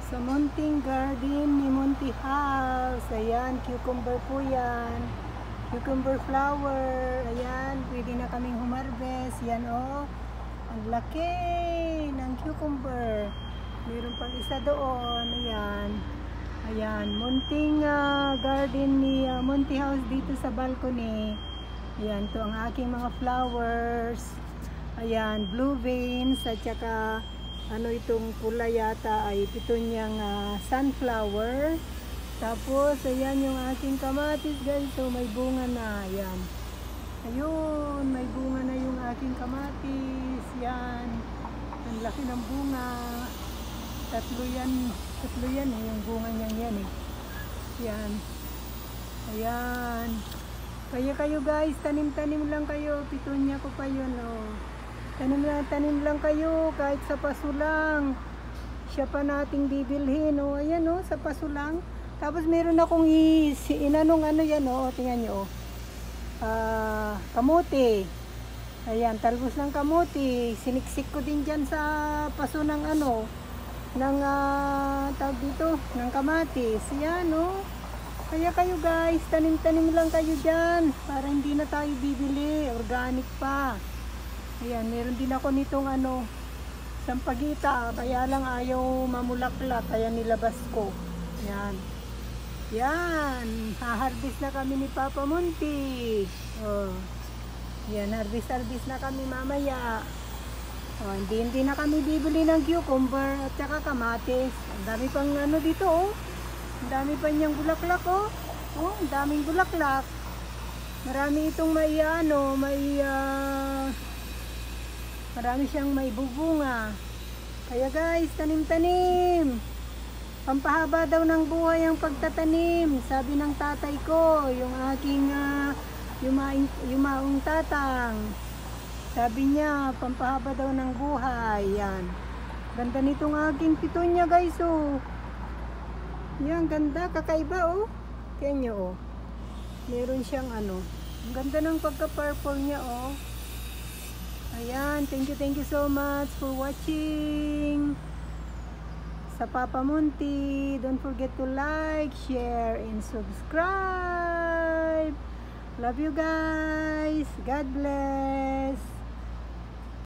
Sa munting garden ni Munti House. Ayan, cucumber po yan. Cucumber flower. Ayan, pwede na kaming humarbest. Yan o. Ang laki ng cucumber. Meron pang isa doon. Ayan. Ayan, munting garden ni Munti House dito sa balcony. Ayan, to ang aking mga flowers. Ayan, blue veins at saka ano itong pula yata ay pitonyang sunflower. Tapos ayan yung aking kamatis guys. So may bunga na. Ayan. Ayun, may bunga na yung aking kamatis. Yan. Ang laki ng bunga. Tatlo yan eh. Yung bunga niyang yan eh. Yan. Ayan. Kaya kayo guys, tanim-tanim lang kayo. Pitonya ko pa yun oh. Tanim lang kayo kahit sa paso lang. Siya pa nating bibilhin oh. Ayan oh, sa paso lang. Tapos meron akong inanong ano yan oh. Tingnan nyo oh. Kamote. Ayan, talbos ng kamote. Siniksik ko din dyan sa paso ng ano. Ng tawag dito, ng kamatis. Ayan oh. Kaya kayo guys, tanim-tanim lang kayo dyan. Para hindi na tayo bibili. Organic pa. Ayan, meron din ako nitong ano, sampagita, kaya lang ayaw mamulaklak, kaya nilabas ko. Ayan. Yan, ha-harvest na kami ni Papa Munti. Oh. Yan, harvest na kami mamaya. Oh, hindi na kami bibili ng cucumber at saka kamatis. Ang dami pang ano dito oh. Ang dami pa niyang bulaklak oh. Oh, ang daming bulaklak. Marami itong marami siyang may bubunga. Kaya guys, tanim-tanim. Pampahaba daw ng buhay ang pagtatanim. Sabi ng tatay ko, yung aking yumaong tatang. Sabi niya, pampahaba daw ng buhay. Yan. Ganda nitong aking pitonya guys oh. Yan, ganda. Kakaiba oh. Kaya nyo oh. Meron siyang ano. Ang ganda ng pagka-purple niya oh. Ayan, thank you so much for watching sa Papa Munti. Don't forget to like, share, and subscribe. Love you guys. God bless.